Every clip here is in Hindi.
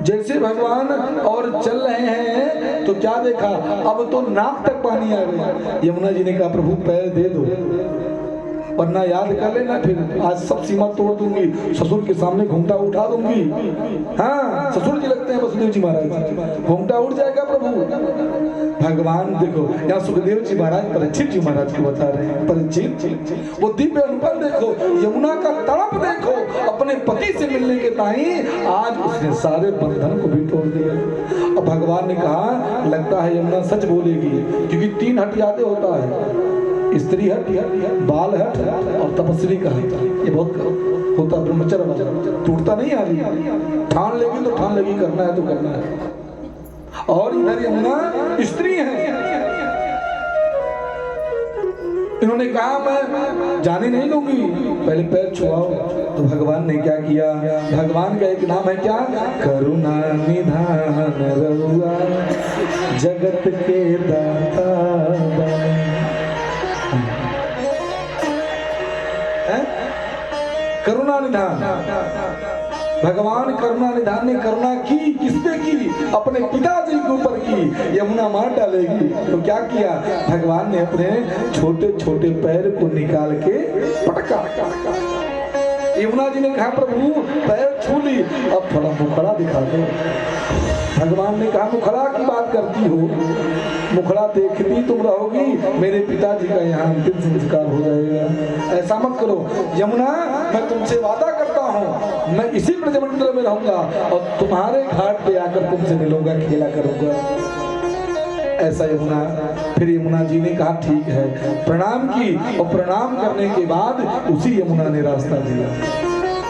जैसे भगवान और चल रहे हैं तो क्या देखा, अब तो नाक तक पानी आ गया। यमुना जी ने कहा प्रभु पैर दे दो, वरना याद कर लेना फिर आज सब सीमा तोड़ दूंगी, ससुर के सामने घूंघटा उठा दूंगी। हाँ, ससुर जी लगते हैं वसुदेव जी महाराज, घूंघटा उठ जाएगा प्रभु। भगवान देखो यहाँ सुखदेव जी महाराज परीक्षित जी महाराज को बता रहे हैं, परीक्षित वो दिव्य अनुभव देखो, यमुना का तड़प देखो, अपने पति से मिलने के ताई आज उसने सारे बंधन को भी तोड़ दिया। अब भगवान ने कहा लगता है यमुना सच बोलेगी, क्योंकि 3 हट यादें होता है, स्त्री हट, बाल हट और तपस्वी का हट। ये बहुत होता ब्रह्मचर्य, टूटता नहीं आदमी, ठान लेगी तो ठान लेगी, करना है तो करना है। और इधर यमुना स्त्री है, इन्होंने कहा मैं जाने नहीं दूंगी, पहले पैर छुआओ। तो भगवान ने क्या किया, भगवान का एक नाम है क्या, करुणा निधान रहुआ जगत के दाता। करुणा निधान, भगवान करुणा निधान ने करुणा की, किसपे की, अपने पिताजी के ऊपर की। यमुना मार डालेगी तो क्या किया, भगवान ने अपने छोटे छोटे पैर को निकाल के पटका। यमुना जी ने कहा प्रभु पैर छू ली, अब थोड़ा मुखड़ा दिखा दो। भगवान ने कहा मुखड़ा की बात करती हो, मुखड़ा देखती तुम रहोगी, मेरे पिताजी का यहाँ अंतिम संस्कार हो जाएगा। ऐसा मत करो यमुना, मैं तुमसे वादा करता हूँ मैं इसी ब्रजमंडल में रहूंगा और तुम्हारे घाट पे आकर तुमसे मिलूंगा, खेला करूंगा। ऐसा यमुना, फिर यमुना जी ने कहा ठीक है, प्रणाम की, और प्रणाम करने के बाद उसी यमुना ने रास्ता दिया।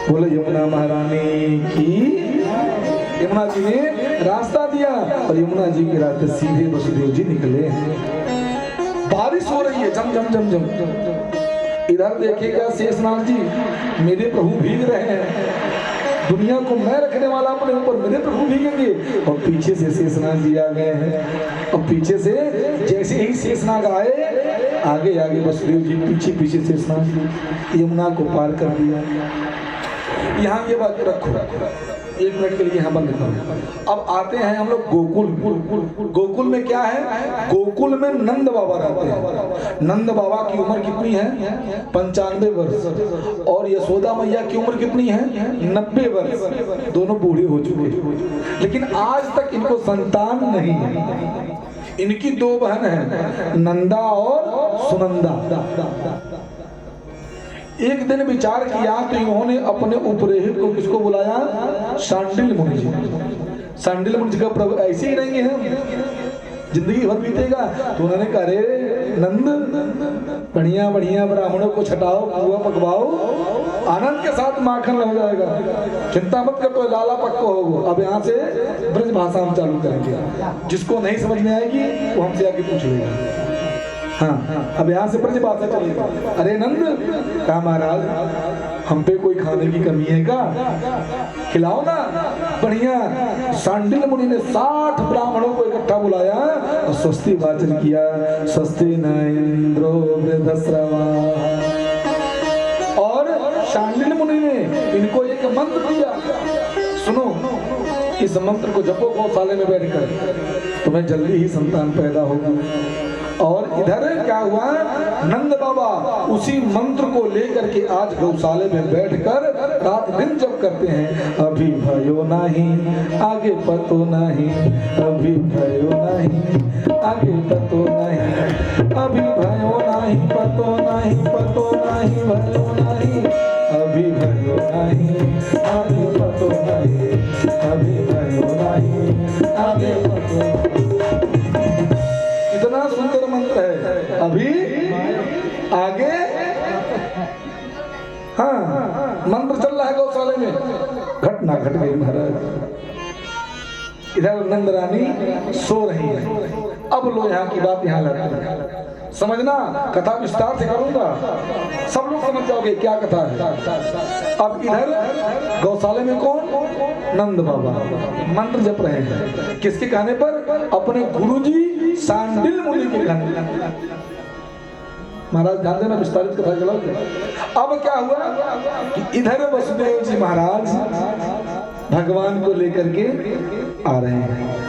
बोले यमुना महारानी की। यमुना जी ने रास्ता दिया और यमुना जी के रास्ते सीधे वसुदेव जी निकले। बारिश हो रही है, जम जम जम जम। इधर देखिएगा शेषनाग जी, मेरे प्रभु भीग रहे हैं, दुनिया को मैं रखने वाला अपने ऊपर, मेरे प्रभु भीगेंगे। और पीछे से शेषनाग जी आ गए हैं, और पीछे से जैसे ही शेषनाग आए, आगे आगे वसुदेव जी, पीछे पीछे शेषनाग जी, यमुना को पार कर दिया। यहाँ ये बात रखो, 1 मिनट के लिए यहाँ बंद करो। अब आते हैं हम लोग गोकुल। गोकुल में क्या है, गोकुल में नंद बाबा रहते हैं। नंद बाबा की उम्र कितनी है, 95 वर्ष, और यशोदा मैया की उम्र कितनी है, 90 वर्ष। दोनों बूढ़े हो चुके, लेकिन आज तक इनको संतान नहीं है। इनकी 2 बहन हैं, नंदा और सुनंदा। एक दिन विचार किया तो इन्होंने अपने उपरेहित को किसको बुलाया, शांडिल मुनि जी। शांडिल मुनि जी का प्रभु ऐसे ही नहीं है, जिंदगी भर बीतेगा। तो उन्होंने कहा अरे नंद, बढ़िया बढ़िया ब्राह्मणों को छटाओ, पुआ पकवाओ, आनंद के साथ माखन हो जाएगा, चिंता मत कर, तो लाला पक्को होगो। अब यहाँ से ब्रज भाषा हम चालू करेंगे, जिसको नहीं समझ में आएगी वो हमसे आके पूछ लेगा। हाँ, अब यहाँ से ब्रज भाषा चलेगा। अरे नंद, कहा महाराज हम पे कोई खाने की कमी है क्या, खिलाओ ना। बढ़िया, शांडिल मुनि ने 60 ब्राह्मणों को इकट्ठा बुलाया और स्वस्ति वाचन किया, स्वस्ति न इंद्रो वृद्धश्रवा। और शांडिल मुनि ने इनको एक मंत्र दिया, सुनो इस मंत्र को जपो गौशाले में बैठकर, तुम्हें जल्दी ही संतान पैदा होगा। और इधर क्या हुआ, नंद बाबा उसी मंत्र को लेकर के आज गौशाले में बैठकर रात दिन जप करते हैं। अभी भयो नहीं आगे पतो नहीं, अभी भयो नहीं आगे पतो नहीं, अभी भयो नहीं पतो नहीं, पतो नहीं भयो नहीं, अभी भयो नहीं आगे पतो नहीं, अभी भयो नहीं आगे पतो नहीं। इतना सुंदर मंत्र है, अभी आगे। हाँ, मंत्र चल रहा है गौशाले में, घटना घट गई महाराज। इधर नंद रानी सो रही है। अब लो यहाँ की बात यहाँ लाते हैं, समझना, कथा विस्तार से करूंगा, सब लोग समझ जाओगे क्या कथा है। अब इधर गौशाले में कौन, नंद बाबा मंत्र जप रहे हैं, किसके कहने पर, अपने गुरुजी शांडिल मुनि के कहने पर। महाराज ध्यान देना, विस्तारित कथा चलाओगे। अब क्या हुआ कि इधर वसुदेव जी महाराज भगवान को लेकर के आ रहे हैं।